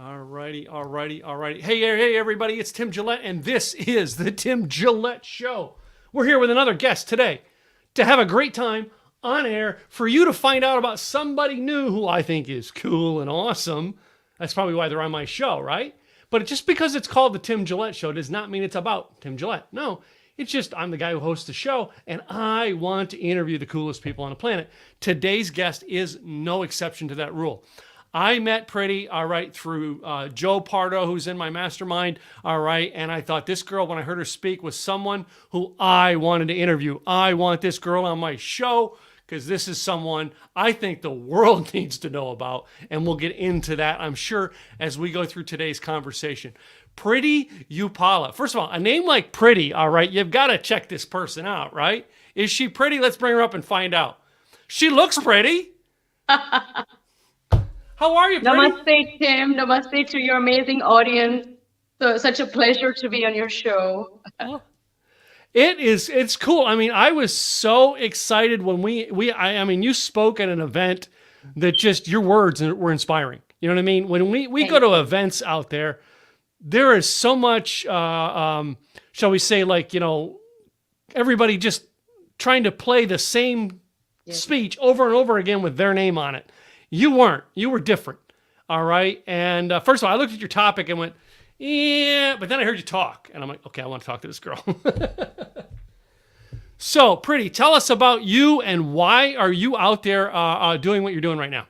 Alrighty. Hey, everybody, it's Tim Gillette, and this is the Tim Gillette Show. We're here with another guest today to have a great time on air for you to find out about somebody new who I think is cool and awesome. That's probably why they're on my show, right? But just because it's called the Tim Gillette Show does not mean it's about Tim Gillette. No, it's just I'm the guy who hosts the show, and I want to interview the coolest people on the planet. Today's guest is no exception to that rule. I met Preity, through Joe Pardo, who's in my mastermind, and I thought this girl, when I heard her speak, was someone who I wanted to interview. I want this girl on my show because this is someone I think the world needs to know about, and we'll get into that, I'm sure, as we go through today's conversation. Preity Upala. First of all, a name like Preity, you've got to check this person out, right? Is she pretty? Let's bring her up and find out. She looks pretty. How are you, Preity? Namaste, Tim. Namaste to your amazing audience. So such a pleasure to be on your show. It's cool. I mean, I was so excited when you spoke at an event that just your words were inspiring. You know what I mean? When we go to events out there is so much, shall we say, everybody just trying to play the same speech over and over again with their name on it. You weren't. You were different. All right. And first of all, I looked at your topic and went, yeah, but then I heard you talk. And I'm like, okay, I want to talk to this girl. So, Preity, tell us about you and why are you out there doing what you're doing right now?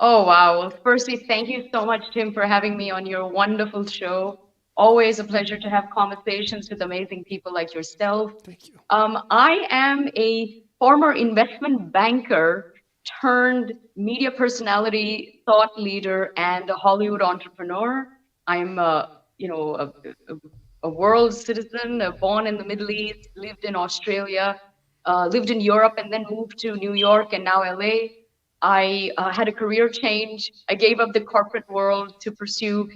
Oh, wow. Well, firstly, thank you so much, Tim, for having me on your wonderful show. Always a pleasure to have conversations with amazing people like yourself. Thank you. I am a former investment banker turned media personality, thought leader, and a Hollywood entrepreneur. I'm a world citizen, born in the Middle East, lived in Australia, lived in Europe, and then moved to New York and now LA. I had a career change. I gave up the corporate world to pursue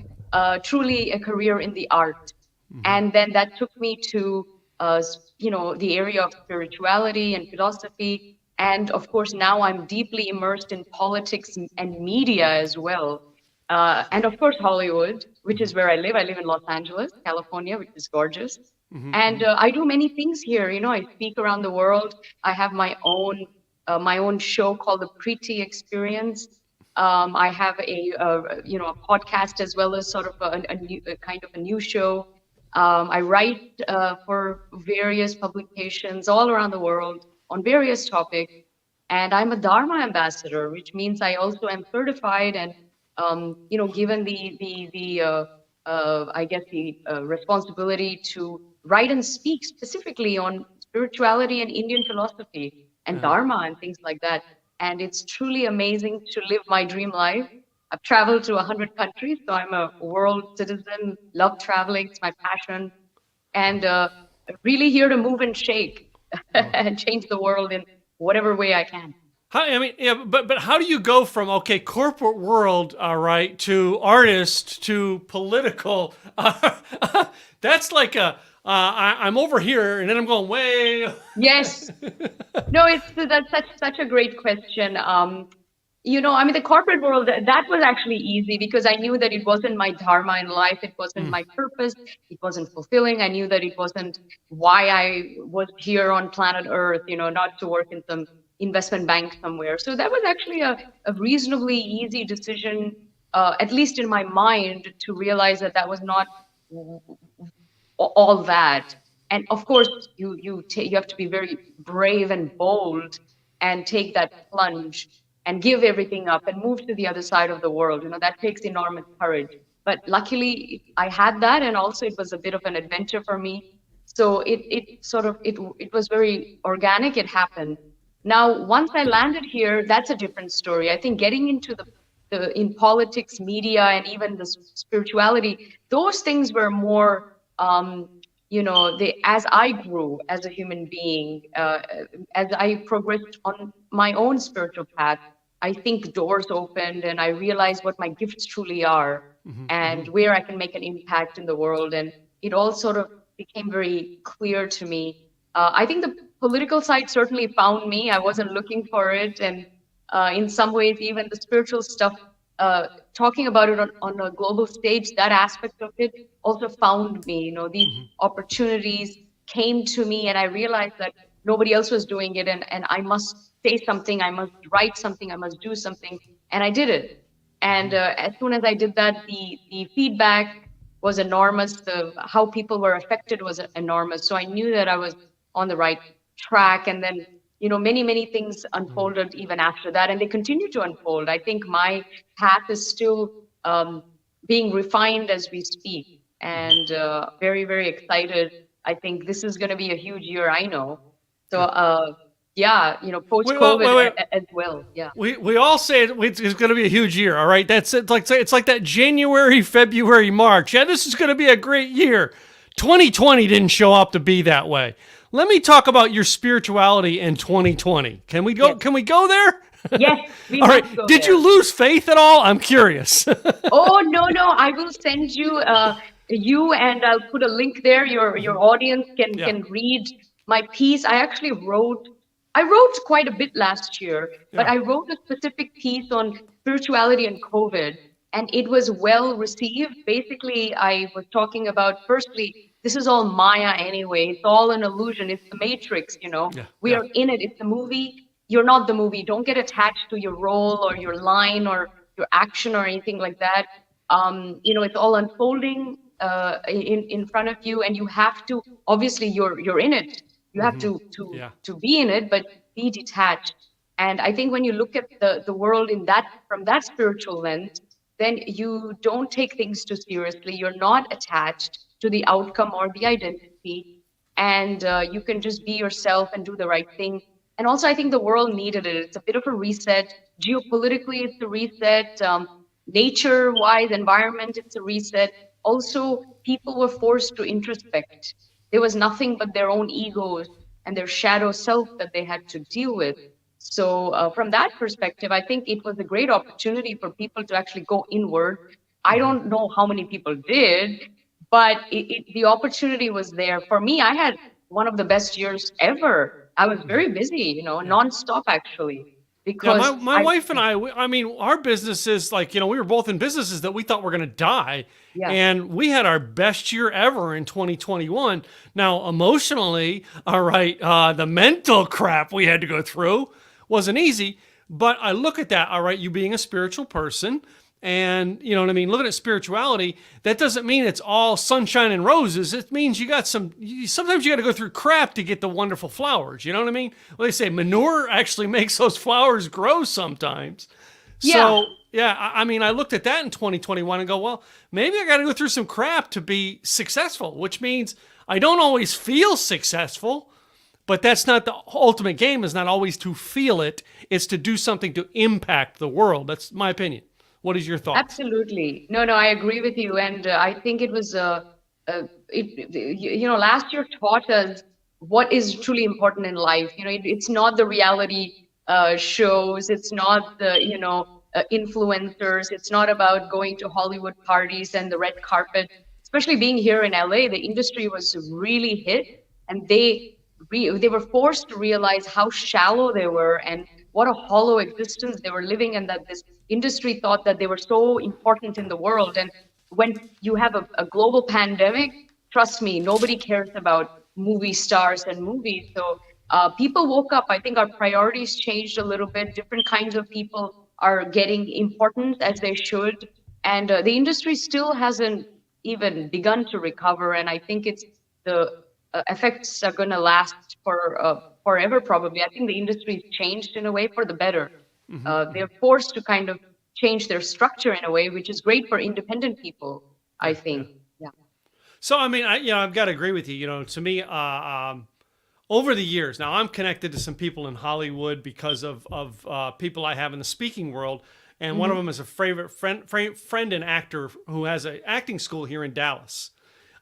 truly a career in the art. Mm-hmm. And then that took me to, the area of spirituality and philosophy. And of course, now I'm deeply immersed in politics and media as well. And of course, Hollywood, which is where I live. I live in Los Angeles, California, which is gorgeous. Mm-hmm. And I do many things here. I speak around the world. I have my own show called the Preity Experience. I have a podcast as well as sort of a new show. I write for various publications all around the world on various topics, and I'm a Dharma ambassador, which means I also am certified and, given the responsibility to write and speak specifically on spirituality and Indian philosophy and Dharma and things like that. And it's truly amazing to live my dream life. I've traveled to 100 countries, so I'm a world citizen, love traveling, it's my passion, and really here to move and shake. And change the world in whatever way I can. But how do you go from corporate world, to artist to political? That's like I'm over here and then I'm going way. Yes, no, that's such a great question. The corporate world, that was actually easy because I knew that it wasn't my dharma in life. It wasn't my purpose. It wasn't fulfilling. I knew that it wasn't why I was here on planet Earth, not to work in some investment bank somewhere. So that was actually a reasonably easy decision, at least in my mind, to realize that was not all that. And of course, you have to be very brave and bold and take that plunge and give everything up and move to the other side of the world. That takes enormous courage. But luckily, I had that, and also it was a bit of an adventure for me. So it was very organic. It happened. Now, once I landed here, that's a different story. I think getting into in politics, media, and even the spirituality, those things were more, as I grew as a human being, as I progressed on my own spiritual path, I think doors opened and I realized what my gifts truly are and where I can make an impact in the world. And it all sort of became very clear to me. I think the political side certainly found me. I wasn't looking for it. And in some ways, even the spiritual stuff talking about it on a global stage, that aspect of it also found me. These opportunities came to me, and I realized that nobody else was doing it, and I must say something, I must write something, I must do something, and I did it. And as soon as I did that, the feedback was enormous. How people were affected was enormous. So I knew that I was on the right track. And then, many things unfolded even after that, and they continue to unfold. I think my path is still being refined as we speak, and very, very excited. I think this is going to be a huge year, I know. So, yeah, post-COVID as well. Yeah. We all say it's going to be a huge year. All right, it's like that January, February, March. Yeah, this is going to be a great year. 2020 didn't show up to be that way. Let me talk about your spirituality in 2020. Can we go? Yes. Can we go there? Yes. All right. Did you lose faith at all? I'm curious. Oh no. I will send you and I'll put a link there. Your audience can read my piece. I wrote quite a bit last year, but I wrote a specific piece on spirituality and COVID, and it was well received. Basically, I was talking about, firstly, this is all Maya anyway. It's all an illusion. It's the Matrix, We are in it. It's a movie. You're not the movie. Don't get attached to your role or your line or your action or anything like that. It's all unfolding in front of you, and you have to, obviously you're in it. You have to be in it, but be detached. And I think when you look at the world from that spiritual lens, then you don't take things too seriously. You're not attached to the outcome or the identity, and you can just be yourself and do the right thing. And also, I think the world needed it. It's a bit of a reset. Geopolitically, it's a reset. Nature-wise, environment, it's a reset. Also, people were forced to introspect. There was nothing but their own egos and their shadow self that they had to deal with. So from that perspective, I think it was a great opportunity for people to actually go inward. I don't know how many people did, but the opportunity was there. For me, I had one of the best years ever. I was very busy, nonstop actually. Because my wife and I mean, our businesses, we were both in businesses that we thought were going to die. Yeah. And we had our best year ever in 2021. Now, emotionally, all right, the mental crap we had to go through wasn't easy. But I look at that, all right, you being a spiritual person, and you know what I mean? Looking at spirituality, that doesn't mean it's all sunshine and roses. It means sometimes you got to go through crap to get the wonderful flowers. You know what I mean? Well, they say manure actually makes those flowers grow sometimes. Yeah. So, yeah, I mean, I looked at that in 2021 and go, well, maybe I got to go through some crap to be successful, which means I don't always feel successful, but that's not the ultimate game, is not always to feel it. It's to do something to impact the world. That's my opinion. What is your thought? Absolutely. No, I agree with you. And I think it was, last year taught us what is truly important in life. It's not the reality shows. It's not the, influencers. It's not about going to Hollywood parties and the red carpet. Especially being here in LA, the industry was really hit, and they were forced to realize how shallow they were and what a hollow existence they were living, and that this industry thought that they were so important in the world. And when you have a global pandemic, trust me, nobody cares about movie stars and movies. So people woke up. I think our priorities changed a little bit. Different kinds of people are getting important, as they should. And the industry still hasn't even begun to recover. And I think it's the effects are going to last for forever, probably. I think the industry's changed in a way for the better. They're forced to kind of change their structure in a way, which is great for independent people, I think. Yeah. So, I mean, I've got to agree with you. To me, over the years, now I'm connected to some people in Hollywood because of people I have in the speaking world. And one of them is a favorite friend and actor who has an acting school here in Dallas.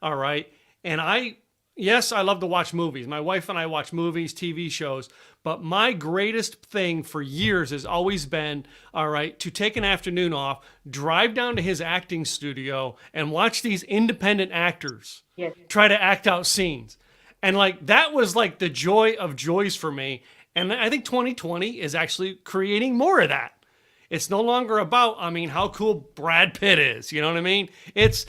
All right. And yes, I love to watch movies. My wife and I watch movies, TV shows, but my greatest thing for years has always been, all right, to take an afternoon off, drive down to his acting studio and watch these independent actors try to act out scenes. And that was the joy of joys for me. And I think 2020 is actually creating more of that. It's no longer about, I mean, how cool Brad Pitt is. You know what I mean? It's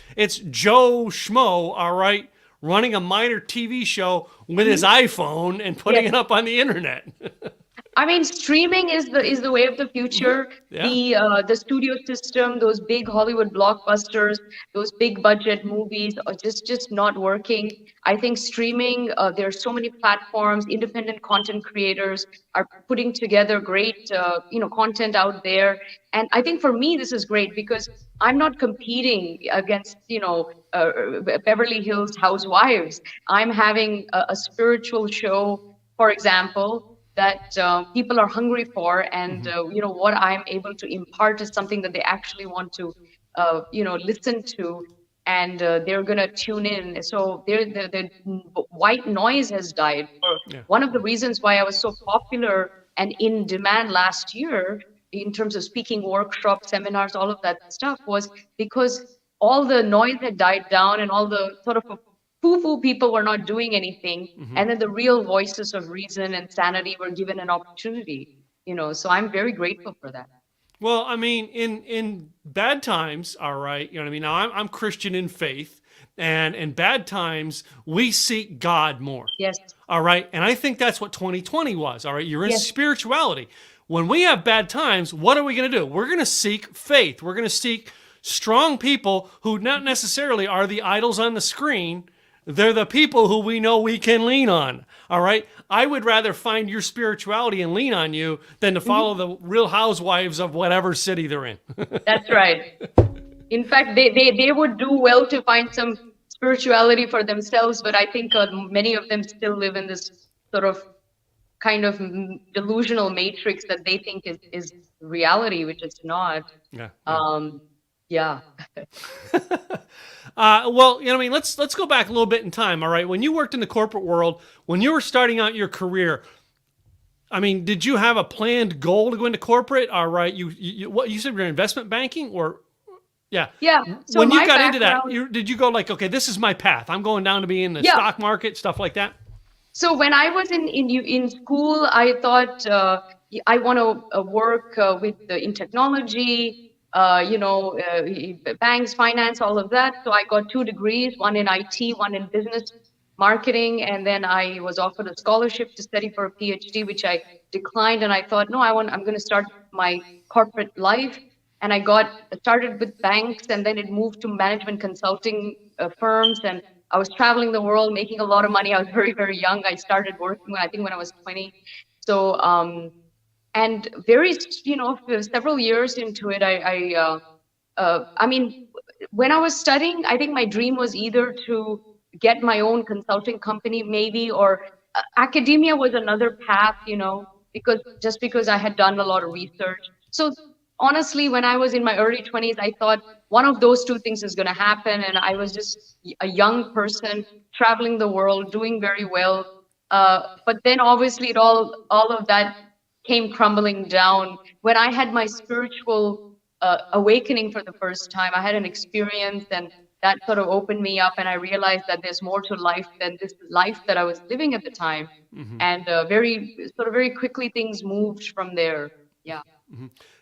Joe Schmo, all right, running a minor TV show with his iPhone and putting Yes. it up on the internet. I mean, streaming is the way of the future. Yeah. The studio system, those big Hollywood blockbusters, those big budget movies are just not working. I think streaming, there are so many platforms, independent content creators are putting together great content out there. And I think for me this is great because I'm not competing against Beverly Hills Housewives. I'm having a spiritual show, for example, that people are hungry for, and what I'm able to impart is something that they actually want to listen to, and they're gonna tune in. So the white noise has died. Yeah. One of the reasons why I was so popular and in demand last year in terms of speaking workshops, seminars, all of that stuff was because all the noise had died down and all the sort of foo-foo people were not doing anything, and then the real voices of reason and sanity were given an opportunity. So I'm very grateful for that. Well, I mean, in bad times, all right, you know what I mean? Now, I'm Christian in faith, and in bad times, we seek God more. Yes. All right. And I think that's what 2020 was. All right. You're in Yes. spirituality. When we have bad times, what are we going to do? We're going to seek faith. We're going to seek strong people who not necessarily are the idols on the screen. They're the people who we know we can lean on. All right. I would rather find your spirituality and lean on you than to follow the real housewives of whatever city they're in. That's right. In fact, they would do well to find some spirituality for themselves, but I think many of them still live in this sort of kind of delusional matrix that they think is reality, which it's not. Yeah. Yeah. Well, you know what I mean? Let's go back a little bit in time, all right? When you worked in the corporate world, when you were starting out your career, I mean, did you have a planned goal to go into corporate? All right, what you said you're in investment banking, or yeah. Yeah. So when you my got into that, background- did you go like, okay, this is my path. I'm going down to be in the Yeah. stock market, stuff like that? So when I was in school, I thought I want to work in technology, banks, finance, all of that. So I got 2 degrees, one in IT, one in business marketing, and then I was offered a scholarship to study for a PhD, which I declined. And I thought, no, I'm going to start my corporate life. And I started with banks, and then it moved to management consulting firms, and I was traveling the world, making a lot of money. I was very, very young. I started working, I think, when I was 20. So, and several years into it, I mean, when I was studying, I think my dream was either to get my own consulting company, maybe, or academia was another path, because I had done a lot of research. So honestly, when I was in my early 20s, I thought one of those 2 things is going to happen. And I was just a young person traveling the world, doing very well. But then obviously all of that came crumbling down. When I had my spiritual awakening for the first time, I had an experience, and that sort of opened me up, and I realized that there's more to life than this life that I was living at the time. And very quickly things moved from there. Yeah.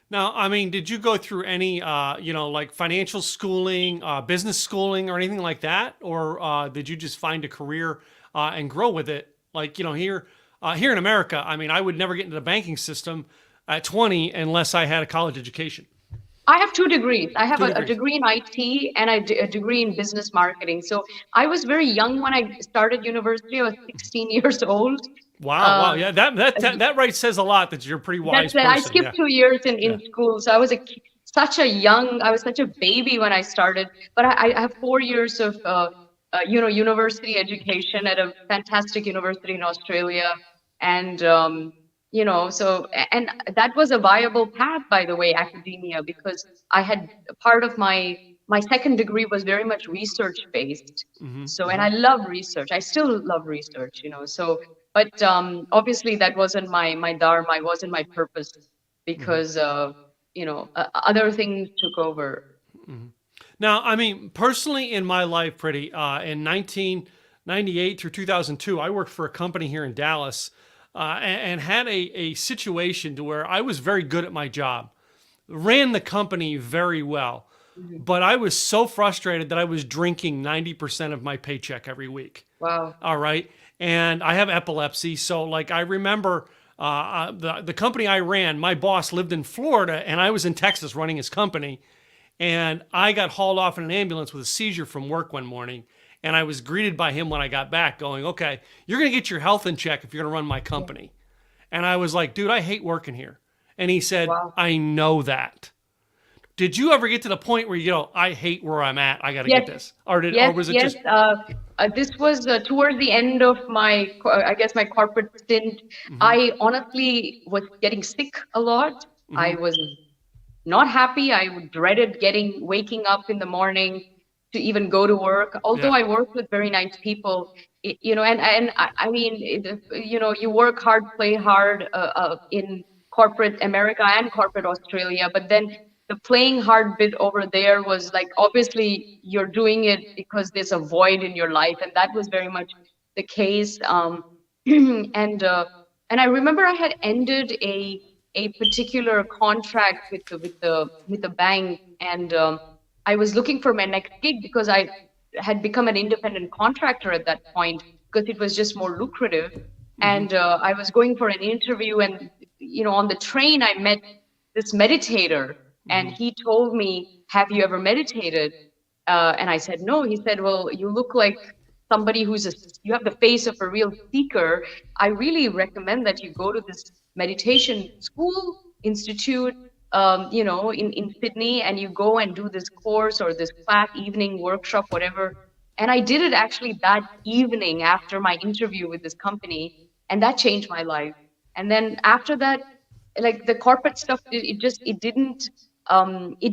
Now, I mean, did you go through any, like financial schooling, business schooling, or anything like that, or did you just find a career and grow with it? Like, here in America, I mean, I would never get into the banking system at 20 unless I had a college education. I have 2 degrees. I have 2 a degrees. degree in IT and a degree in business marketing. So I was very young when I started university. I was 16 years old. Wow, yeah, that right says a lot that you're a pretty wise person. I skipped 2 years in school, so I was such a baby when I started. But I have 4 years of university education at a fantastic university in Australia, and and that was a viable path, by the way, academia, because I had part of my second degree was very much research based. So, and I love research. I still love research, so. But obviously that wasn't my dharma, it wasn't my purpose, because other things took over. Now, I mean, personally in my life, Preity, in 1998 through 2002, I worked for a company here in Dallas and had a situation to where I was very good at my job. ran the company very well. But I was so frustrated that I was drinking 90% of my paycheck every week. Wow. All right. And I have epilepsy. So, like, I remember the company I ran, my boss lived in Florida and I was in Texas running his company. And I got hauled off in an ambulance with a seizure from work one morning. And I was greeted by him when I got back going, okay, you're going to get your health in check if you're going to run my company. And I was like, dude, I hate working here. And he said, Wow. I know that. Did you ever get to the point where you go, I hate where I'm at, I got to get this? Or was it yes. just... This was towards the end of my, I guess, my corporate stint. I honestly was getting sick a lot. I was not happy. I dreaded waking up in the morning to even go to work. Although I worked with very nice people, I mean, you work hard, play hard in corporate America and corporate Australia, but then the playing hard bit over there was like, obviously you're doing it because there's a void in your life. And that was very much the case. And I remember I had ended a particular contract with the bank, and I was looking for my next gig because I had become an independent contractor at that point because it was just more lucrative. And I was going for an interview, and on the train I met this meditator, and he told me, have you ever meditated? And I said, no. He said, well, you look like somebody you have the face of a real seeker. I really recommend that you go to this meditation school institute, in Sydney, and you go and do this course or this class, evening workshop, whatever. And I did it actually that evening after my interview with this company, and that changed my life. And then after that, like the corporate stuff, it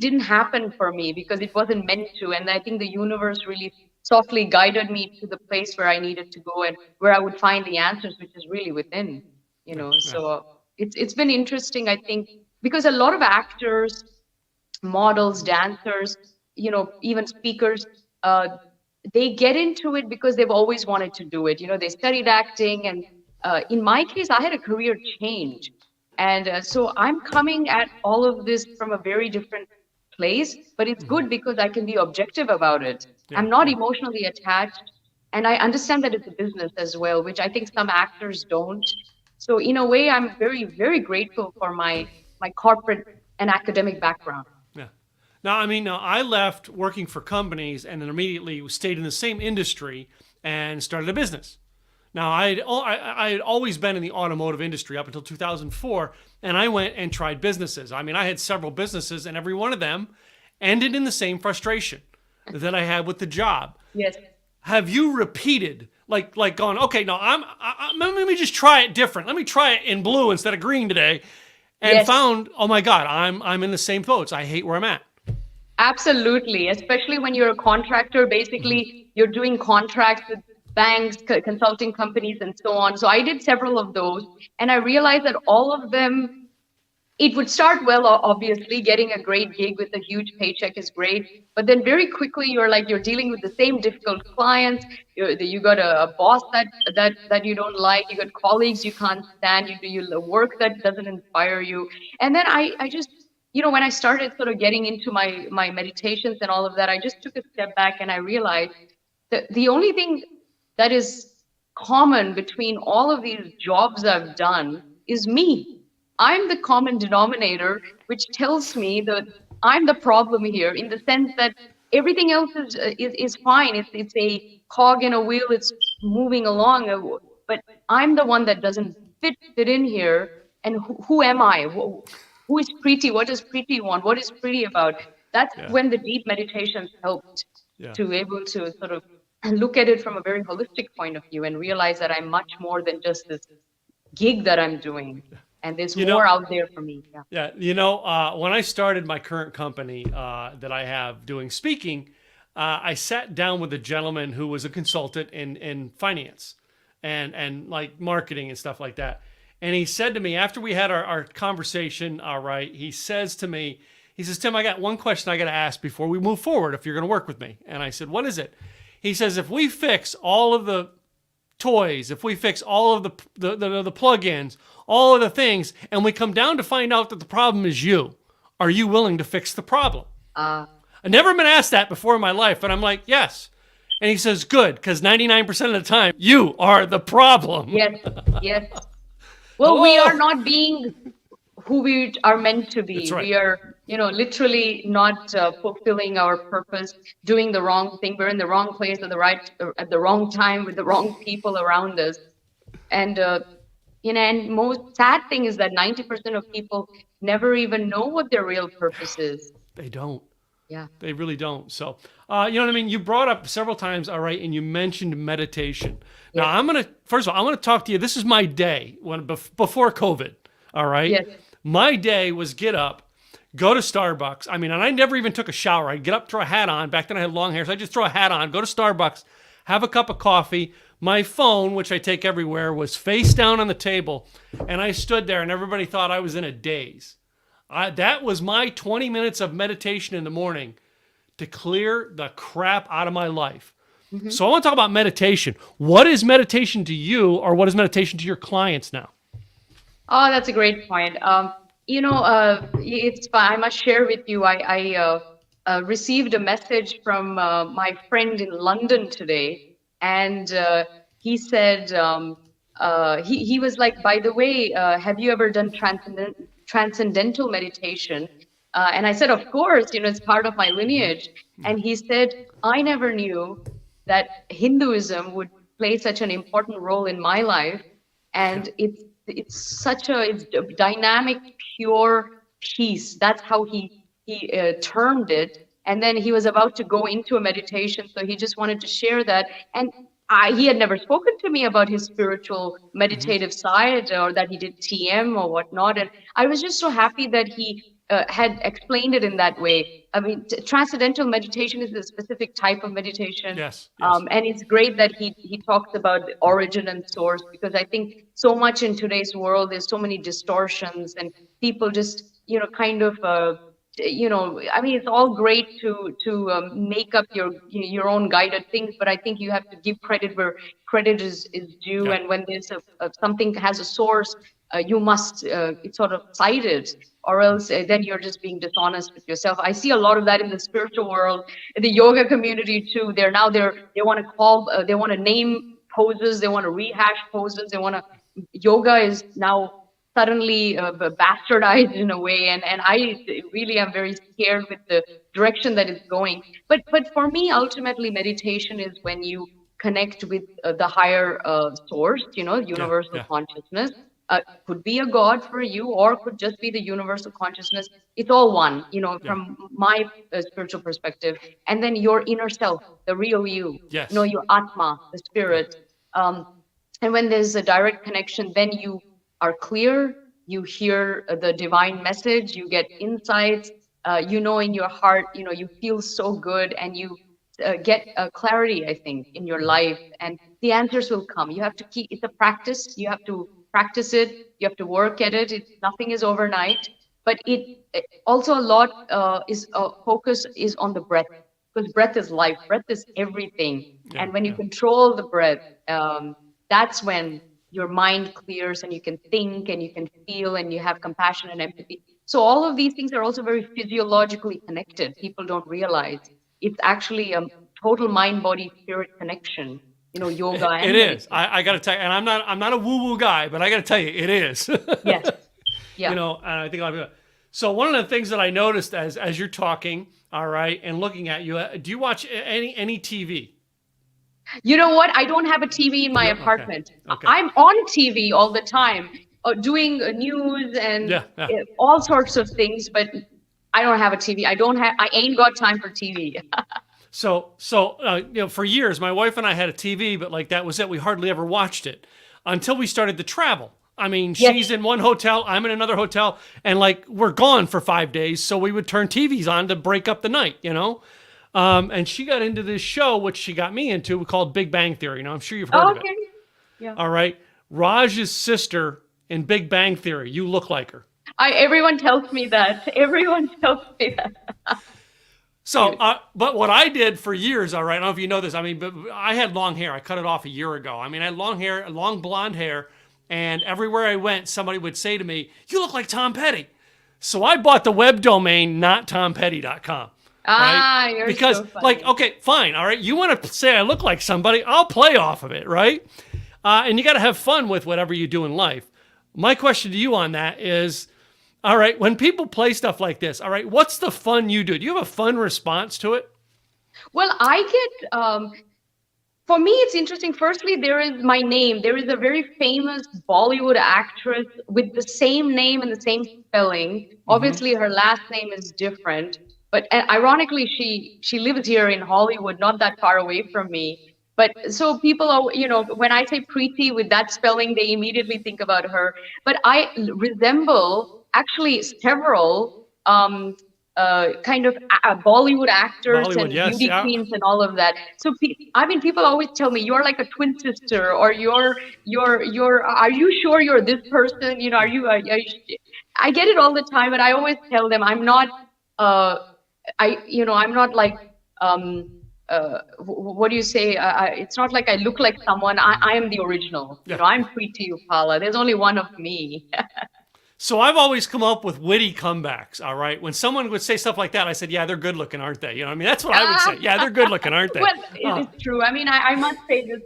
didn't happen for me because it wasn't meant to. And I think the universe really softly guided me to the place where I needed to go and where I would find the answers, which is really within, So it's been interesting, I think, because a lot of actors, models, dancers, even speakers, they get into it because they've always wanted to do it. They studied acting, and in my case, I had a career change. And so I'm coming at all of this from a very different place, but it's good because I can be objective about it. I'm not emotionally attached, and I understand that it's a business as well, which I think some actors don't. So in a way, I'm very, very grateful for my corporate and academic background. Yeah. Now, I mean, I left working for companies and then immediately stayed in the same industry and started a business. Now, I had always been in the automotive industry up until 2004, and I went and tried businesses. I mean, I had several businesses, and every one of them ended in the same frustration that I had with the job. Yes. Have you repeated, like gone, okay, no, let me just try it different. Let me try it in blue instead of green today, and found, oh my God, I'm in the same boats. I hate where I'm at. Absolutely, especially when you're a contractor. Basically, you're doing contracts with banks, consulting companies, and so on. So I did several of those, and I realized that all of them, it would start well, obviously, getting a great gig with a huge paycheck is great. But then very quickly, you're dealing with the same difficult clients. You got a boss that you don't like. You got colleagues you can't stand. You do work that doesn't inspire you. And then I just, when I started sort of getting into my meditations and all of that, I just took a step back and I realized that the only thing that is common between all of these jobs I've done is me. I'm the common denominator, which tells me that I'm the problem here, in the sense that everything else is fine. It's a cog in a wheel. It's moving along, but I'm the one that doesn't fit in here. And who am I? Who is Preity? What does Preity want? What is Preity about? That's when the deep meditations helped to be able to sort of look at it from a very holistic point of view and realize that I'm much more than just this gig that I'm doing. And there's more out there for me. Yeah. When I started my current company that I have doing speaking, I sat down with a gentleman who was a consultant in finance and like marketing and stuff like that. And he said to me, after we had our conversation, he says to me, he says, Tim, I got one question I got to ask before we move forward if you're going to work with me. And I said, what is it? He says, if we fix all of the toys, if we fix all of the plugins, all of the things, and we come down to find out that the problem is you, Are you willing to fix the problem? Uh, I've never been asked that before in my life, but I'm like, yes. And he says, good, because 99% of the time, you are the problem. yes, yes. Well, we Hello? are not being who we are meant to be. That's right. We are, literally not fulfilling our purpose, doing the wrong thing. We're in the wrong place at the wrong time with the wrong people around us. And, and most sad thing is that 90% of people never even know what their real purpose is. They don't. Yeah. They really don't. So, you know what I mean? You brought up several times, all right, and you mentioned meditation. Now, first of all, I'm going to talk to you. This is my day before COVID, all right? Yes. My day was get up, go to Starbucks. I mean, and I never even took a shower. I'd get up, throw a hat on. Back then I had long hair, so I just throw a hat on, go to Starbucks, have a cup of coffee. My phone, which I take everywhere, was face down on the table, and I stood there, and everybody thought I was in a daze. That was my 20 minutes of meditation in the morning to clear the crap out of my life. Mm-hmm. So I want to talk about meditation. What is meditation to you, or what is meditation to your clients now? Oh, that's a great point. It's I must share with you. I received a message from my friend in London today, and he said he was like, by the way, have you ever done transcendental meditation? And I said, of course, it's part of my lineage. And he said, I never knew that Hinduism would play such an important role in my life, and it's such a dynamic, pure peace. That's how he termed it. And then he was about to go into a meditation, so he just wanted to share that. And he had never spoken to me about his spiritual meditative side, or that he did TM or whatnot. And I was just so happy that he had explained it in that way. I mean, transcendental meditation is a specific type of meditation. Yes. And it's great that he talks about the origin and source, because I think so much in today's world, there's so many distortions, and people just, kind of, I mean, it's all great to make up your own guided things, but I think you have to give credit where credit is due. Yeah. And when there's something has a source, you must sort of cite it, or else then you're just being dishonest with yourself. I see a lot of that in the spiritual world, in the yoga community too. They want to name poses, they want to rehash poses, yoga is now suddenly bastardized in a way, and I really am very scared with the direction that it's going. But for me, ultimately, meditation is when you connect with the higher source, universal consciousness. Could be a God for you, or could just be the universal consciousness. It's all one, from my spiritual perspective. And then your inner self, the real you, your Atma, the spirit. And when there's a direct connection, then you are clear, you hear the divine message, you get insights, in your heart, you feel so good, and you get clarity, I think, in your life, and the answers will come. You have to it's a practice. You have to practice it. You have to work at it. Nothing is overnight, but it also a lot is focus is on the breath, because breath is life. Breath is everything. And when you control the breath, that's when your mind clears, and you can think, and you can feel, and you have compassion and empathy. So all of these things are also very physiologically connected. People don't realize it's actually a total mind, body, spirit connection. Yoga. It is. I got to tell you, and I'm not a woo-woo guy, but I got to tell you, it is. Yes. Yeah. And I think a lot of people. So one of the things that I noticed as you're talking, all right, and looking at you, do you watch any TV? You know what? I don't have a TV in my apartment. Okay. I'm on TV all the time, doing news and all sorts of things, but I don't have a TV. I ain't got time for TV. So for years, my wife and I had a TV, but that was it. We hardly ever watched it until we started to travel. I mean, she's in one hotel, I'm in another hotel, and we're gone for 5 days. So we would turn TVs on to break up the night, and she got into this show, which she got me into, called Big Bang Theory. I'm sure you've heard of it. Yeah. All right. Raj's sister in Big Bang Theory. You look like her. Everyone tells me that. So, but what I did for years, all right, I don't know if you know this, but I had long hair. I cut it off a year ago. I had long hair, long blonde hair, and everywhere I went, somebody would say to me, "You look like Tom Petty." So I bought the web domain, nottompetty.com. Ah, Right? you're Because, so funny. like, okay, fine, all right. You want to say I look like somebody, I'll play off of it, right? And you got to have fun with whatever you do in life. My question to you on that is, all right, when people play stuff like this, all right, what's the fun you do? Do you have a fun response to it? Well, I get, for me, it's interesting. Firstly, there is my name. There is a very famous Bollywood actress with the same name and the same spelling. Obviously, her last name is different, but ironically, she lives here in Hollywood, not that far away from me. But so people are, when I say Preity with that spelling, they immediately think about her. But I resemble actually several kind of Bollywood actors Bollywood, and yes, beauty yeah. queens and all of that. So I mean, people always tell me you're like a twin sister, or you're. Are you sure you're this person? Are you? I get it all the time, but I always tell them I'm not. I'm not like. What do you say? It's not like I look like someone. I am the original. Yeah. I'm Preity Upala. There's only one of me. So I've always come up with witty comebacks, all right? When someone would say stuff like that, I said, yeah, they're good looking, aren't they? That's what I would say. Yeah, they're good looking, aren't they? Well, it's true. I mean, I must say this,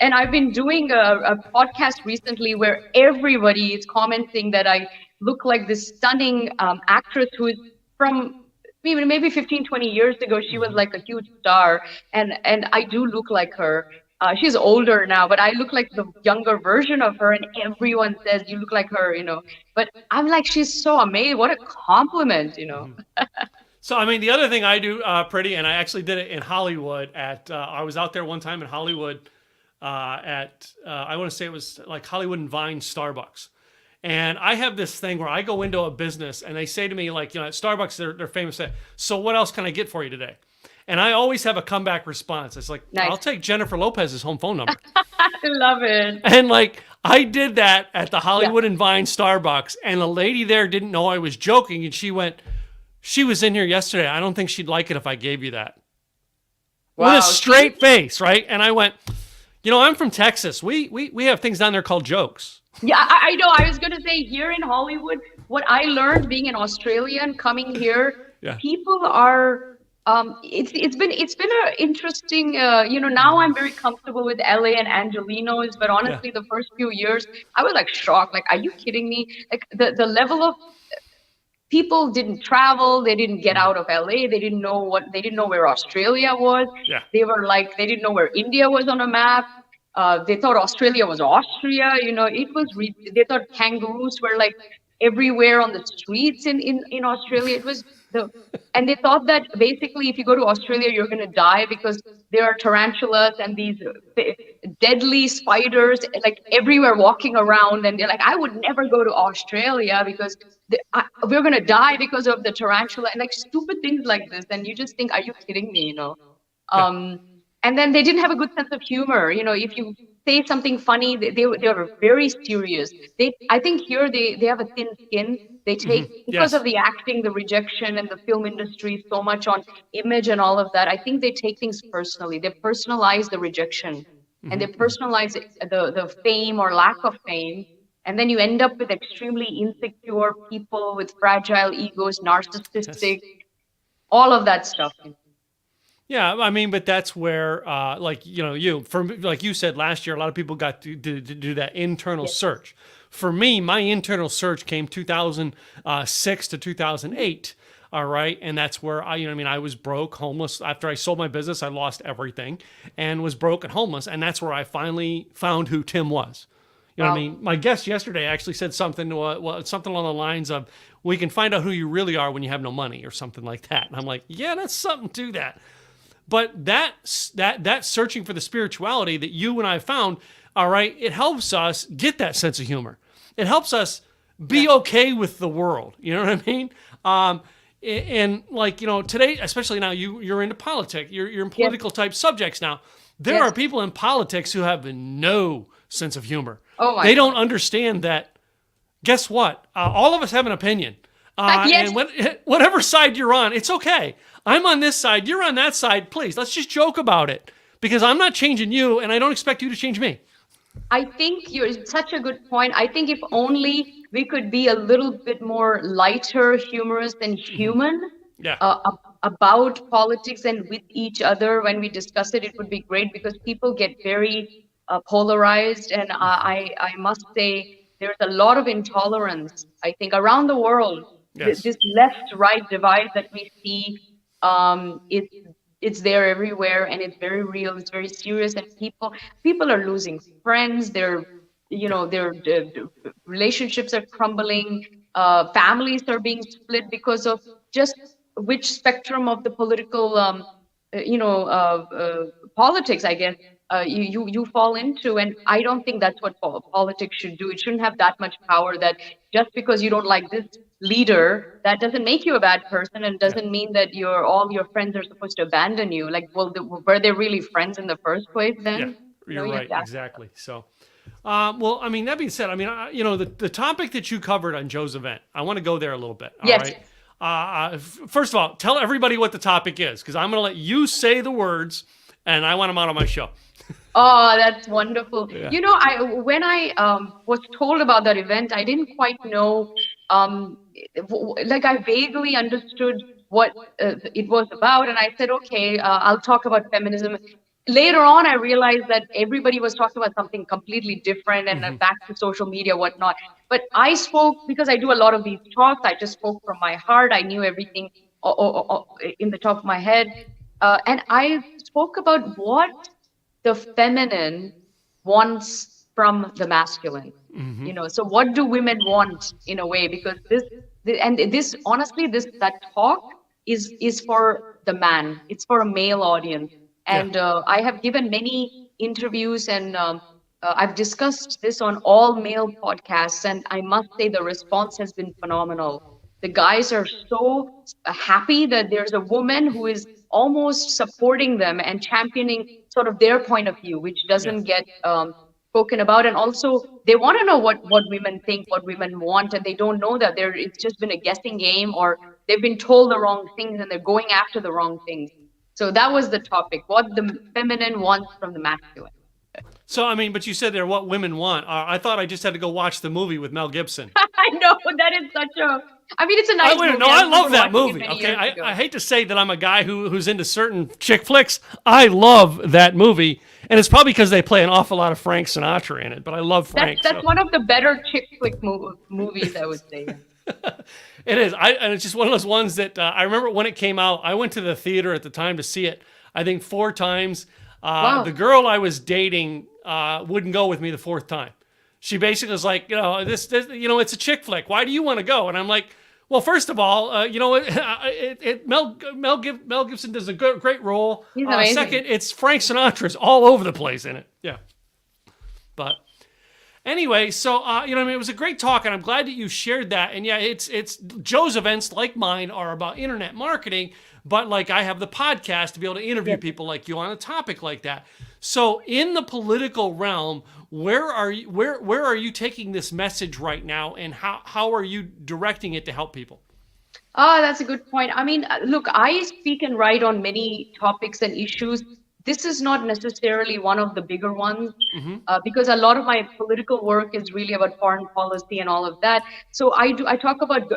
and I've been doing a podcast recently where everybody is commenting that I look like this stunning actress who is from maybe 15, 20 years ago. She was like a huge star, and I do look like her. She's older now, but I look like the younger version of her, and everyone says you look like her, But I'm like, she's so amazing. What a compliment, So, I mean, the other thing I do, Preity, and I actually did it in Hollywood I was out there one time in Hollywood I want to say it was like Hollywood and Vine Starbucks. And I have this thing where I go into a business and they say to me, like, at Starbucks, they're famous. So what else can I get for you today? And I always have a comeback response. It's like, Nice. I'll take Jennifer Lopez's home phone number. I love it. And like, I did that at the Hollywood and Vine Starbucks, and the lady there didn't know I was joking, and she went, she was in here yesterday. I don't think she'd like it if I gave you that. Wow. With a straight face, right? And I went, I'm from Texas. We have things down there called jokes. Yeah, I know. I was going to say here in Hollywood, what I learned being an Australian coming here, people are. It's been an interesting. Now I'm very comfortable with LA and Angelenos, but honestly, the first few years I was like shocked. Like, are you kidding me? Like the level of people didn't travel, they didn't get out of LA, they didn't know where Australia was. Yeah. They were like, they didn't know where India was on a map. They thought Australia was Austria. They thought kangaroos were like everywhere on the streets in Australia. It was and they thought that basically if you go to Australia, you're going to die because there are tarantulas and these deadly spiders like everywhere walking around. And they're like, I would never go to Australia because we're going to die because of the tarantula and like stupid things like this. And you just think, are you kidding me? And then they didn't have a good sense of humor. If you say something funny, they were very serious. I think here they have a thin skin. They take, because of the acting, the rejection, and the film industry so much on image and all of that, I think they take things personally. They personalize the rejection and they personalize the fame or lack of fame. And then you end up with extremely insecure people with fragile egos, narcissistic, all of that stuff. Yeah, I mean, but that's where, like you said last year, a lot of people got to do that internal search. For me, my internal search came 2006 to 2008. All right, and that's where I was broke, homeless. After I sold my business, I lost everything and was broke and homeless, and that's where I finally found who Tim was. What I mean? My guest yesterday actually said something something along the lines of, "We can find out who you really are when you have no money," or something like that. And I'm like, yeah, that's something to that. But that searching for the spirituality that you and I found, all right, it helps us get that sense of humor. It helps us be okay with the world. You know what I mean? And like, today, especially now, you're into politics. You're in political type subjects now. There are people in politics who have no sense of humor. Oh my They don't understand that. Guess what? All of us have an opinion. And whatever side you're on, it's okay. I'm on this side, you're on that side. Please, let's just joke about it because I'm not changing you and I don't expect you to change me. I think you're such a good point. I think if only we could be a little bit more lighter, humorous, and human Yeah. about politics and with each other when we discuss it, it would be great because people get very polarized. And I must say, there's a lot of intolerance, I think, around the world. Yes. This left-right divide that we see, it's there everywhere, and it's very real. It's very serious, and people are losing friends. Yeah. Their relationships are crumbling. Families are being split because of just which spectrum of the political, politics, I guess, you fall into. And I don't think that's what politics should do. It shouldn't have that much power that just because you don't like this leader, that doesn't make you a bad person and Yeah. doesn't mean that all your friends are supposed to abandon you. Like, well, were they really friends in the first place Yeah. then? You're You have right. to ask. Exactly. So, well, I mean, that being said, I mean, the topic that you covered on Joe's event, I want to go there a little bit. All Yes. right. First of all, tell everybody what the topic is, because I'm going to let you say the words, and I want them out on my show. Oh, that's wonderful. Yeah. When I was told about that event, I didn't quite know, like I vaguely understood what it was about, and I said, okay, I'll talk about feminism. Later on, I realized that everybody was talking about something completely different and back to social media, whatnot. But I spoke because I do a lot of these talks. I just spoke from my heart. I knew everything in the top of my head, and I spoke about what the feminine wants from the masculine. So what do women want in a way? Because this honestly, that talk is for the man. It's for a male audience. Yeah. And I have given many interviews, and I've discussed this on all male podcasts, and I must say the response has been phenomenal. The guys are so happy that there's a woman who is almost supporting them and championing sort of their point of view, which Yeah. doesn't get spoken about. And also, they want to know what women think, what women want, and they don't know that it's just been a guessing game, or they've been told the wrong things and they're going after the wrong things. So that was the topic: what the feminine wants from the masculine. So, I mean, but you said there what women want. I thought I just had to go watch the movie with Mel Gibson. I know that is such a. I mean, it's a nice movie. No, I love remember that watching it movie. many Okay, years ago. I hate to say that I'm a guy who's into certain chick flicks. I love that movie, and it's probably because they play an awful lot of Frank Sinatra in it. But I love Frank. That's one of the better chick flick movies, I would say. It is. And it's just one of those ones that I remember when it came out. I went to the theater at the time to see it. I think 4 times. Wow. The girl I was dating wouldn't go with me the 4th time. She basically was like, this, it's a chick flick. Why do you want to go? And I'm like, well, first of all, Mel Gibson does a great role. He's amazing. Second, it's Frank Sinatra's all over the place in it. Yeah. But anyway, so I mean, it was a great talk, and I'm glad that you shared that. And yeah, it's Joe's events like mine are about internet marketing, but like I have the podcast to be able to interview people like you on a topic like that. So in the political realm, where are you taking this message right now, and how are you directing it to help people? Oh, that's a good point. I mean, look, I speak and write on many topics and issues. This is not necessarily one of the bigger ones, because a lot of my political work is really about foreign policy and all of that. So I talk about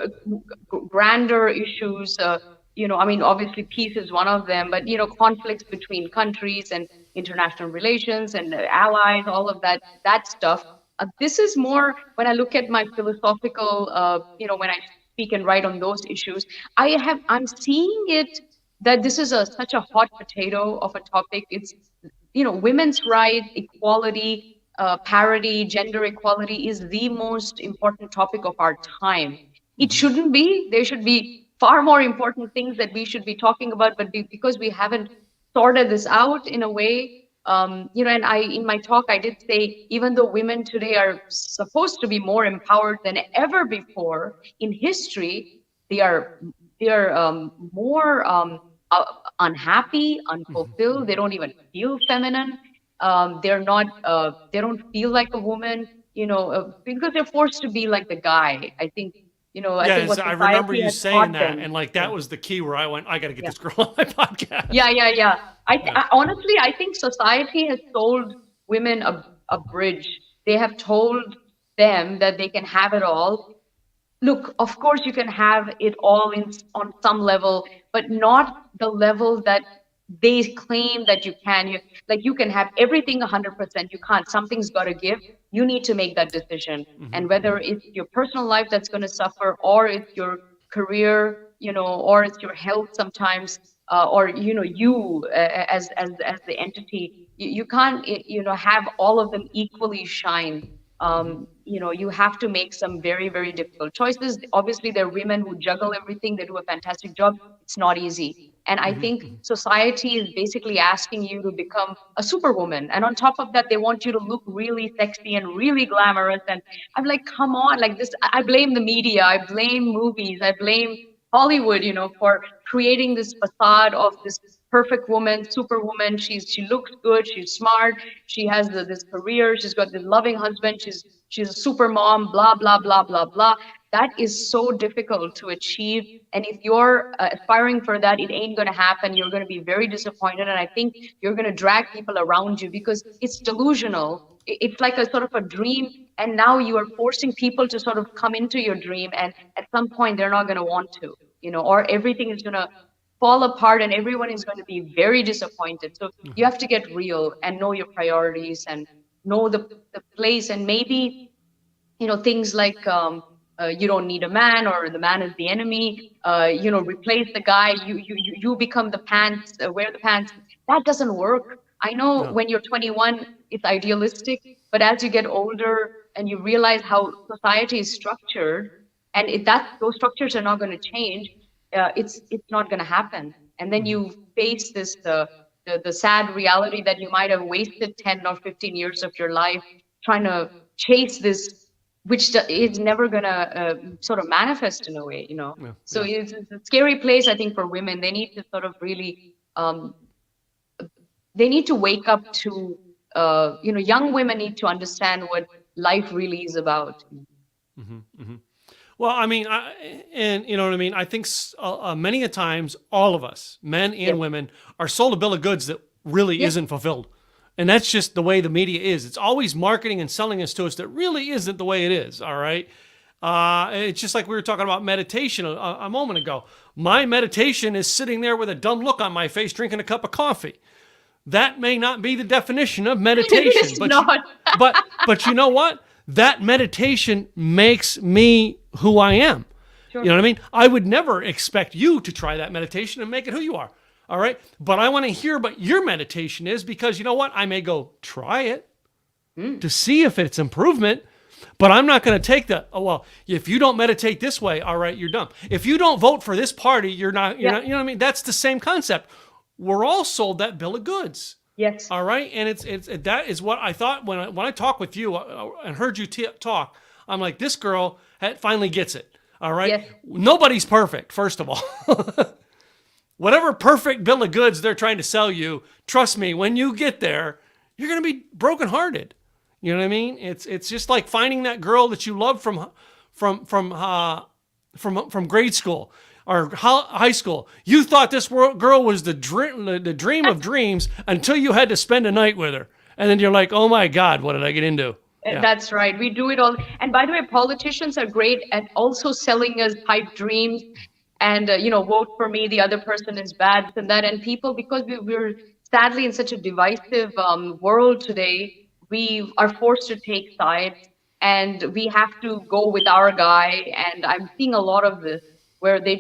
grander issues. I mean, obviously peace is one of them, but conflicts between countries and international relations and allies, all of that stuff. This is more when I look at my philosophical, when I speak and write on those issues, I'm seeing it that this is such a hot potato of a topic. It's, women's rights, equality, parity, gender equality is the most important topic of our time. It shouldn't be. There should be far more important things that we should be talking about, but because we haven't sorted this out in a way, and in my talk, I did say, even though women today are supposed to be more empowered than ever before in history, they are more unhappy, unfulfilled. They don't even feel feminine. They're not. They don't feel like a woman. Because they're forced to be like the guy. I think. I think what I remember society you has saying taught that, them. and like that was the key where I went, I got to get this girl on my podcast. Yeah. I honestly, I think society has sold women a a bridge. They have told them that they can have it all. Look, of course you can have it all in on some level, but not the level that they claim that you can. You can have everything 100%. You can't. Something's got to give. You need to make that decision. And whether it's your personal life that's going to suffer, or it's your career, or it's your health sometimes, or you as the entity, you can't have all of them equally shine. You have to make some very, very difficult choices. Obviously, there are women who juggle everything. They do a fantastic job. It's not easy. And I think society is basically asking you to become a superwoman. And on top of that, they want you to look really sexy and really glamorous. And I'm like, come on, like this. I blame the media. I blame movies. I blame Hollywood, for creating this facade of this perfect woman, superwoman. She looks good. She's smart. She has this career. She's got this loving husband. She's a super mom. Blah blah blah blah blah. That is so difficult to achieve. And if you're aspiring for that, it ain't going to happen. You're going to be very disappointed. And I think you're going to drag people around you because it's delusional. It's like a sort of a dream. And now you are forcing people to sort of come into your dream. And at some point, they're not going to want to, or everything is going to fall apart and everyone is going to be very disappointed. So you have to get real and know your priorities and know the place. And maybe, things like, you don't need a man, or the man is the enemy. Replace the guy. You become the pants. Wear the pants. That doesn't work. I know when you're 21, it's idealistic, but as you get older and you realize how society is structured, and if those structures are not going to change, it's not going to happen. And then you face this the sad reality that you might have wasted 10 or 15 years of your life trying to chase this, which is never going to sort of manifest in a way, So it's a scary place, I think, for women. They need to sort of really, they need to wake up to, young women need to understand what life really is about. Well, I mean, and you know what I mean? I think many a times, all of us, men and women, are sold a bill of goods that really isn't fulfilled. And that's just the way the media is. It's always marketing and selling us to us that really isn't the way it is, all right? It's just like we were talking about meditation a moment ago. My meditation is sitting there with a dumb look on my face drinking a cup of coffee. That may not be the definition of meditation. It's not. But you know what? That meditation makes me who I am. Sure. You know what I mean? I would never expect you to try that meditation and make it who you are. All right. But I want to hear what your meditation is, because you know what? I may go try it to see if it's improvement, but I'm not going to take if you don't meditate this way, all right, you're dumb. If you don't vote for this party, you're not, you know what I mean? That's the same concept. We're all sold that bill of goods. Yes. All right. And that is what I thought when I talked with you and heard you talk. I'm like, this girl finally gets it. All right. Yes. Nobody's perfect, first of all. Whatever perfect bill of goods they're trying to sell you, trust me, when you get there, you're going to be brokenhearted. You know what I mean? It's just like finding that girl that you love from grade school or high school. You thought this girl was the dream of dreams until you had to spend a night with her. And then you're like, oh my God, what did I get into? Yeah. That's right. We do it all. And by the way, politicians are great at also selling us pipe dreams and, vote for me, the other person is bad and that. And people, because we're sadly in such a divisive world today, we are forced to take sides and we have to go with our guy. And I'm seeing a lot of this where they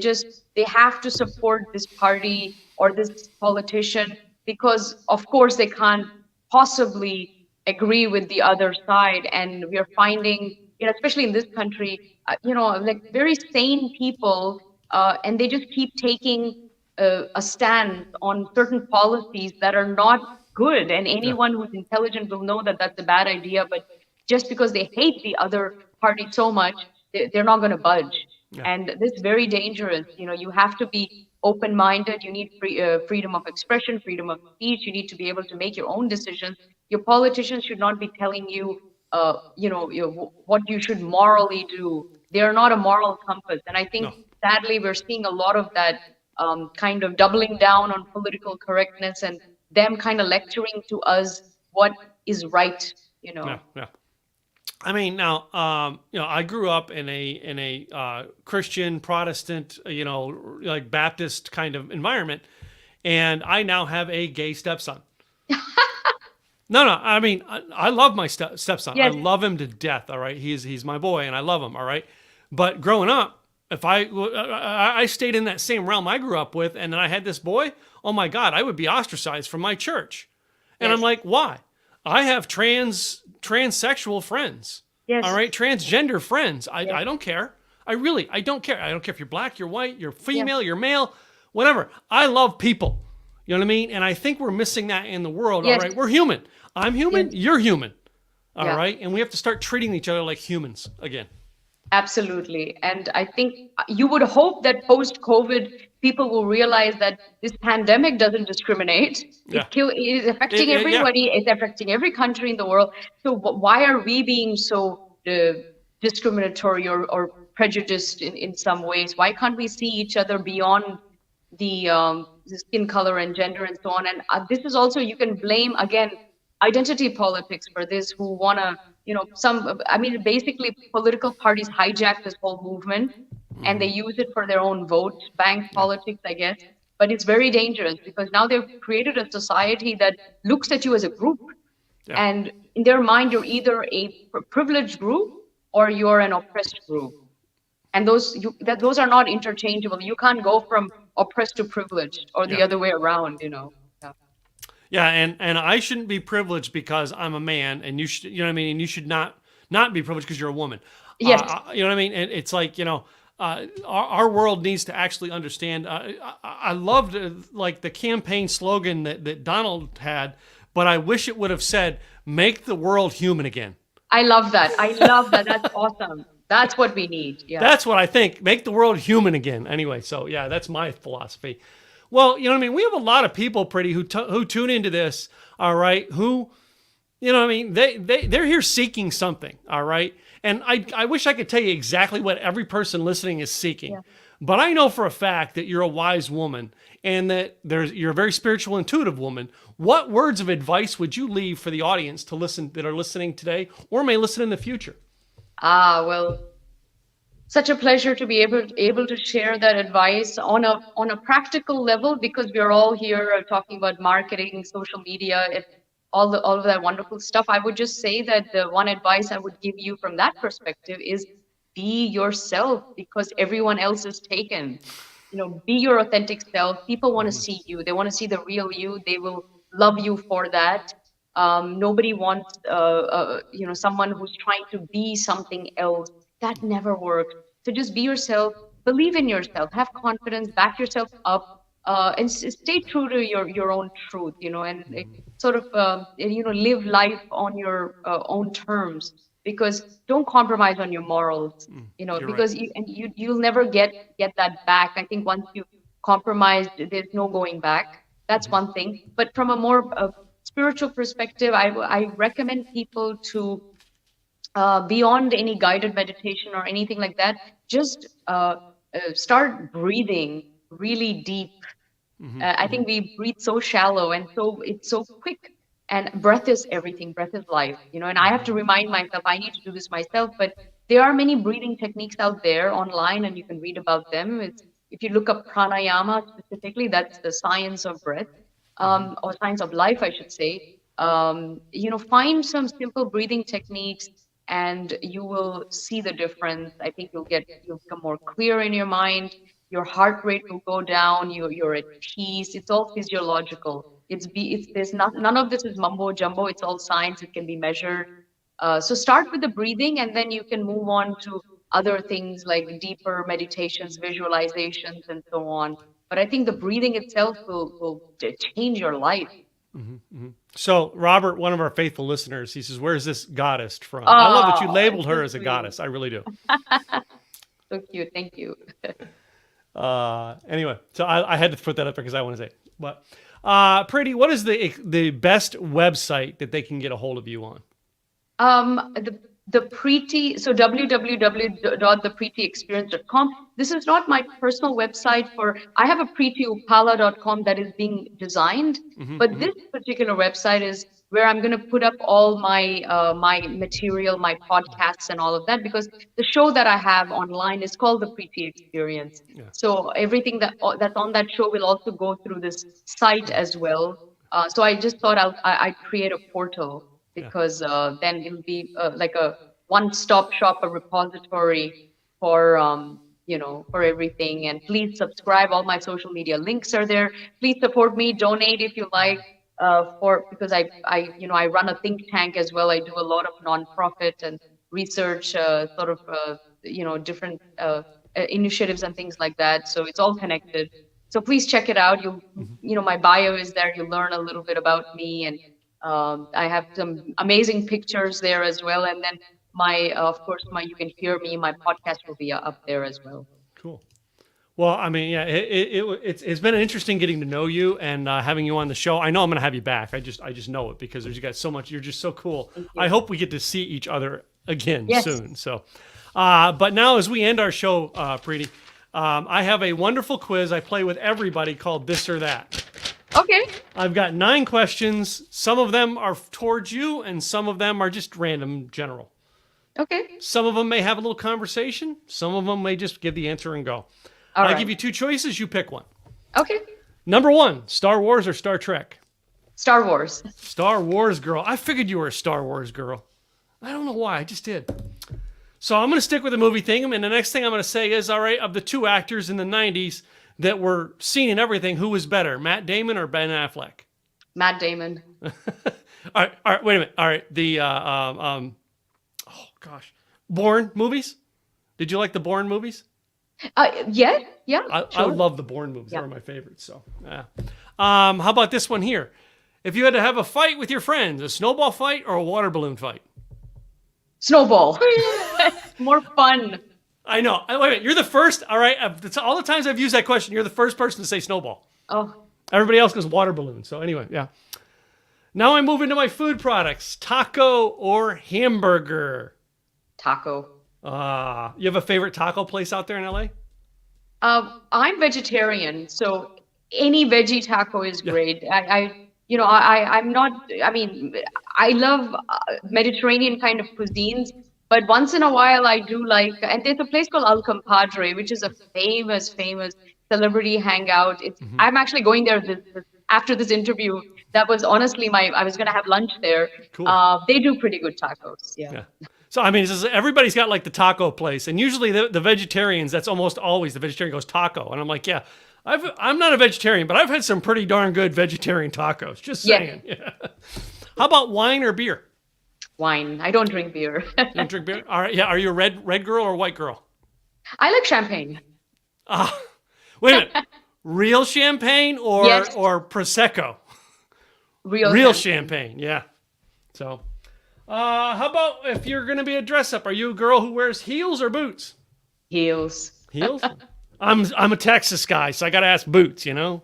have to support this party or this politician because, of course, they can't possibly agree with the other side. And we are finding, especially in this country, like very sane people, and they just keep taking a stand on certain policies that are not good. And anyone who's intelligent will know that that's a bad idea. But just because they hate the other party so much, they're not going to budge. Yeah. And this is very dangerous. You have to be open-minded. You need freedom of expression, freedom of speech. You need to be able to make your own decisions. Your politicians should not be telling you, what you should morally do. They are not a moral compass. And I think, sadly, we're seeing a lot of that kind of doubling down on political correctness and them kind of lecturing to us what is right you know. Yeah, yeah. I mean, now, I grew up in a Christian, Protestant, like Baptist kind of environment, and I now have a gay stepson. No, no. I mean, I love my stepson. I Yes, love him to death. All right, he's my boy, and I love him. All right, but growing up, if I stayed in that same realm I grew up with, and then I had this boy, oh my God, I would be ostracized from my church. And I'm yes, like, why? I have transsexual friends. yes, All right, transgender friends. I, yes, I don't care. I don't care. I don't care if you're black, you're white, you're yes, female, you're male, whatever. I love people. You know what I mean? And I think we're missing that in the world. All yes, right, we're human. I'm human, yes, you're human. All yeah. right, and we have to start treating each other like humans again. Absolutely. And I think you would hope that post-COVID, people will realize that this pandemic doesn't discriminate. Yeah. It is affecting Yeah. everybody. It's affecting every country in the world. So why are we being so discriminatory or prejudiced in some ways? Why can't we see each other beyond the skin color and gender and so on? And this is also, you can blame, again, identity politics for this, who want to, I mean, basically political parties hijack this whole movement and they use it for their own vote bank politics, I guess. But it's very dangerous because now they've created a society that looks at you as a group. Yeah. And in their mind, you're either a privileged group or you're an oppressed group. And those are not interchangeable. You can't go from oppressed to privileged or the Yeah. other way around, Yeah. Yeah, and I shouldn't be privileged because I'm a man, and you should, you know what I mean, and you should not be privileged because you're a woman. Yes. You know what I mean? And it's like, our world needs to actually understand. I loved like the campaign slogan that Donald had, but I wish it would have said, "Make the world human again." I love that. I love that. That's awesome. That's what we need. Yeah. That's what I think. Make the world human again. Anyway, so yeah, that's my philosophy. Well, you know what I mean? We have a lot of people, Preity, who tune into this, all right, who, you know what I mean? They're here seeking something, all right? And I wish I could tell you exactly what every person listening is seeking. Yeah. But I know for a fact that you're a wise woman and that you're a very spiritual, intuitive woman. What words of advice would you leave for the audience to listen that are listening today or may listen in the future? Well, such a pleasure to be able to share that advice on a practical level, because we're all here talking about marketing, social media, and all of that wonderful stuff. I would just say that the one advice I would give you from that perspective is be yourself, because everyone else is taken. Be your authentic self. People want to see you. They want to see the real you. They will love you for that. Nobody wants someone who's trying to be something else. That never works. So just be yourself, believe in yourself, have confidence, back yourself up, and stay true to your own truth, and sort of, live life on your own terms, because don't compromise on your morals, because right. you'll never get that back. I think once you compromise, there's no going back. That's one thing. But from a more spiritual perspective, I recommend people to, beyond any guided meditation or anything like that, just start breathing really deep. I think we breathe so shallow, and so it's so quick. And breath is everything. Breath is life, and I have to remind myself, I need to do this myself. But there are many breathing techniques out there online, and you can read about them. If you look up pranayama specifically, that's the science of breath, or science of life, I should say. Find some simple breathing techniques, and you will see the difference. I think you'll become more clear in your mind. Your heart rate will go down. You're at peace. It's all physiological. There's none of this is mumbo jumbo. It's all science. It can be measured. So start with the breathing, and then you can move on to other things like deeper meditations, visualizations, and so on. But I think the breathing itself will change your life. So Robert, one of our faithful listeners, he says, "Where's this goddess from?" I love that you labeled her as a goddess. I really do. So cute. Thank you. Anyway, so I had to put that up there because I want to say it. But Preity, what is the best website that they can get a hold of you on? The Preity, so www.thepreetyexperience.com. This is not my personal website. I have a PreityUpala.com that is being designed, but this particular website is where I'm going to put up all my my material, my podcasts, and all of that, because the show that I have online is called the Preity Experience. Yeah. So everything that's on that show will also go through this site as well. So I just thought I'd create a portal, because then it'll be like a one-stop shop, a repository for for everything. And please subscribe. All my social media links are there. Please support me. Donate if you like. Because I run a think tank as well. I do a lot of nonprofit and research, different initiatives and things like that. So it's all connected. So please check it out. My bio is there. You learn a little bit about me, and I have some amazing pictures there as well. And then of course, you can hear me. My podcast will be up there as well. Cool. Well, I mean, yeah, it's been interesting getting to know you and having you on the show. I know I'm going to have you back. I just know it, because you got so much. You're just so cool. I hope we get to see each other again soon. So, but now as we end our show, Preity, I have a wonderful quiz I play with everybody called This or That. Okay. I've got 9 questions. Some of them are towards you, and some of them are just random, general. Okay. Some of them may have a little conversation. Some of them may just give the answer and go. All I'll right. give you 2 choices. You pick one. Okay. Number 1, Star Wars or Star Trek? Star Wars. Star Wars girl. I figured you were a Star Wars girl. I don't know why. I just did. So I'm going to stick with the movie thing. And the next thing I'm going to say is, all right, of the 2 actors in the 90s that were seen in everything, who was better, Matt Damon or Ben Affleck? Matt Damon. All right, wait a minute. All right, the, Bourne movies? Did you like the Bourne movies? Yeah. I Sure. love the Bourne movies. Yeah. They're my favorites. So, yeah. How about this one here? If you had to have a fight with your friends, a snowball fight or a water balloon fight? Snowball. More fun. I know. Wait a minute. You're the first. All right. All the times I've used that question, you're the first person to say snowball. Oh. Everybody else goes water balloon. So anyway, yeah. Now I move into my food products. Taco or hamburger? Taco. You have a favorite taco place out there in LA? I'm vegetarian, so any veggie taco is great. I'm not. I mean, I love Mediterranean kind of cuisines, but once in a while I do like. And there's a place called Al Compadre, which is a famous celebrity hangout. I'm actually going there after this interview. That was honestly I was gonna have lunch there. Cool. They do pretty good tacos. Yeah. So, I mean, everybody's got like the taco place, and usually the vegetarians, that's almost always the vegetarian goes taco. And I'm like, yeah, I'm not a vegetarian, but I've had some pretty darn good vegetarian tacos. Just saying. Yeah. How about wine or beer? Wine. I don't drink beer. You don't drink beer? All right. Yeah. Are you a red girl or white girl? I like champagne. Wait a minute. Real champagne or Yes. or Prosecco? Real champagne. Yeah. So, how about if you're going to be a dress up? Are you a girl who wears heels or boots? Heels. Heels? I'm a Texas guy, so I got to ask boots, you know?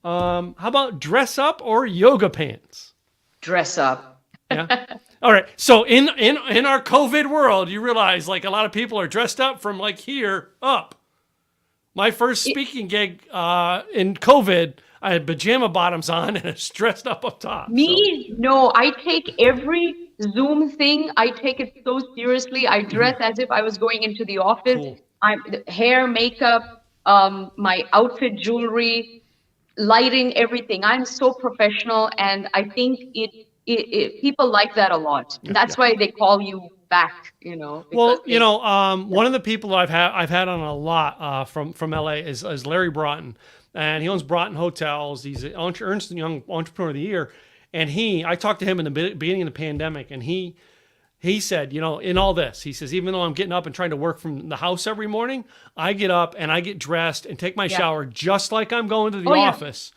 How about dress up or yoga pants? Dress up. Yeah. All right. So in our COVID world, you realize like a lot of people are dressed up from like here up. My first speaking gig in COVID, I had pajama bottoms on and it's dressed up top. Me? No, I take every Zoom thing, I take it so seriously. I dress as if I was going into the office. Cool. Hair, makeup, my outfit, jewelry, lighting, everything. I'm so professional, and I think people like that a lot. That's why they call you back, you know. Well, you know, one of the people I've had on a lot from LA is Larry Broughton, and he owns Broughton Hotels. He's an Ernst & Young Entrepreneur of the Year, and I talked to him in the beginning of the pandemic, and he said, you know, in all this, he says, even though I'm getting up and trying to work from the house every morning, I get up and I get dressed and take my shower just like I'm going to the office,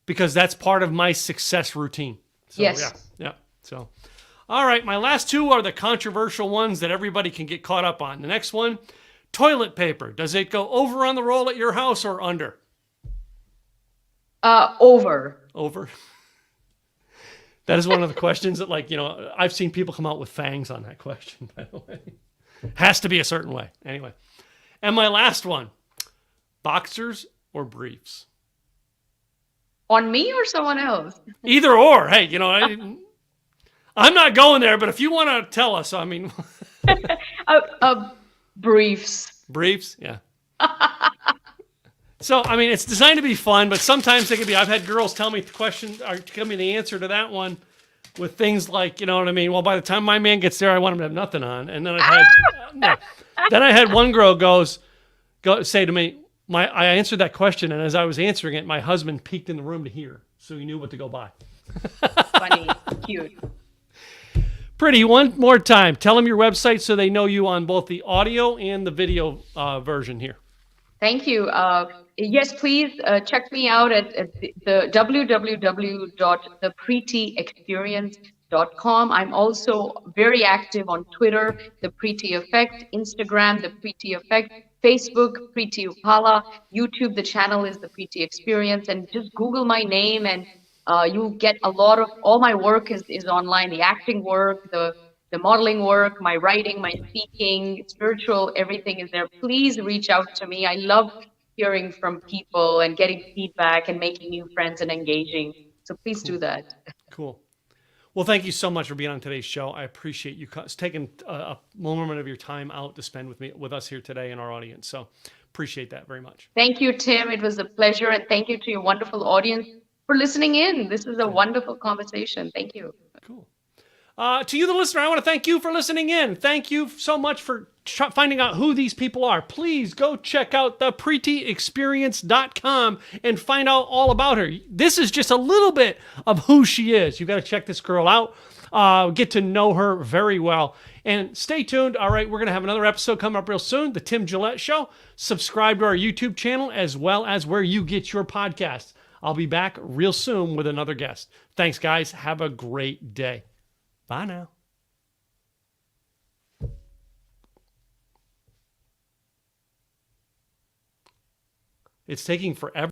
because that's part of my success routine. So, Yes. Yeah. So, all right. My last 2 are the controversial ones that everybody can get caught up on. The next one, toilet paper. Does it go over on the roll at your house or under? Over. Over. That is one of the questions that, like, you know, I've seen people come out with fangs on that question, by the way. Has to be a certain way. Anyway. And my last one, boxers or briefs? On me or someone else? Either or. Hey, you know, I'm not going there, but if you want to tell us, I mean, Briefs. briefs, yeah. So, I mean, it's designed to be fun, but sometimes it can be. I've had girls tell me the question or tell me the answer to that one with things like, you know what I mean? Well, by the time my man gets there, I want him to have nothing on. And then I had one girl go say to me, I answered that question, and as I was answering it, my husband peeked in the room to hear, so he knew what to go buy. Funny, cute. Preity, one more time, tell them your website so they know you on both the audio and the video version here. Thank you. Yes, please check me out at the www.thepreetyexperience.com. I'm also very active on Twitter, The Preity Effect, Instagram, The Preity Effect, Facebook, Preity Upala, YouTube, the channel is The Preity Experience, and just Google my name and you'll get a lot of, all my work is online, the acting work, the modeling work, my writing, my speaking, spiritual, everything is there. Please reach out to me. I love hearing from people and getting feedback and making new friends and engaging. So please do that. Cool. Well, thank you so much for being on today's show. I appreciate you taking a moment of your time out to spend with us here today in our audience. So appreciate that very much. Thank you, Tim. It was a pleasure. And thank you to your wonderful audience for listening in. This is a wonderful conversation. Thank you. Cool. To you, the listener, I want to thank you for listening in. Thank you so much for finding out who these people are. Please go check out the PreityExperience.com and find out all about her. This is just a little bit of who she is. You've got to check this girl out. Get to know her very well. And stay tuned. All right, we're going to have another episode coming up real soon, The Tim Gillette Show. Subscribe to our YouTube channel as well as where you get your podcasts. I'll be back real soon with another guest. Thanks, guys. Have a great day. Bye now. It's taking forever.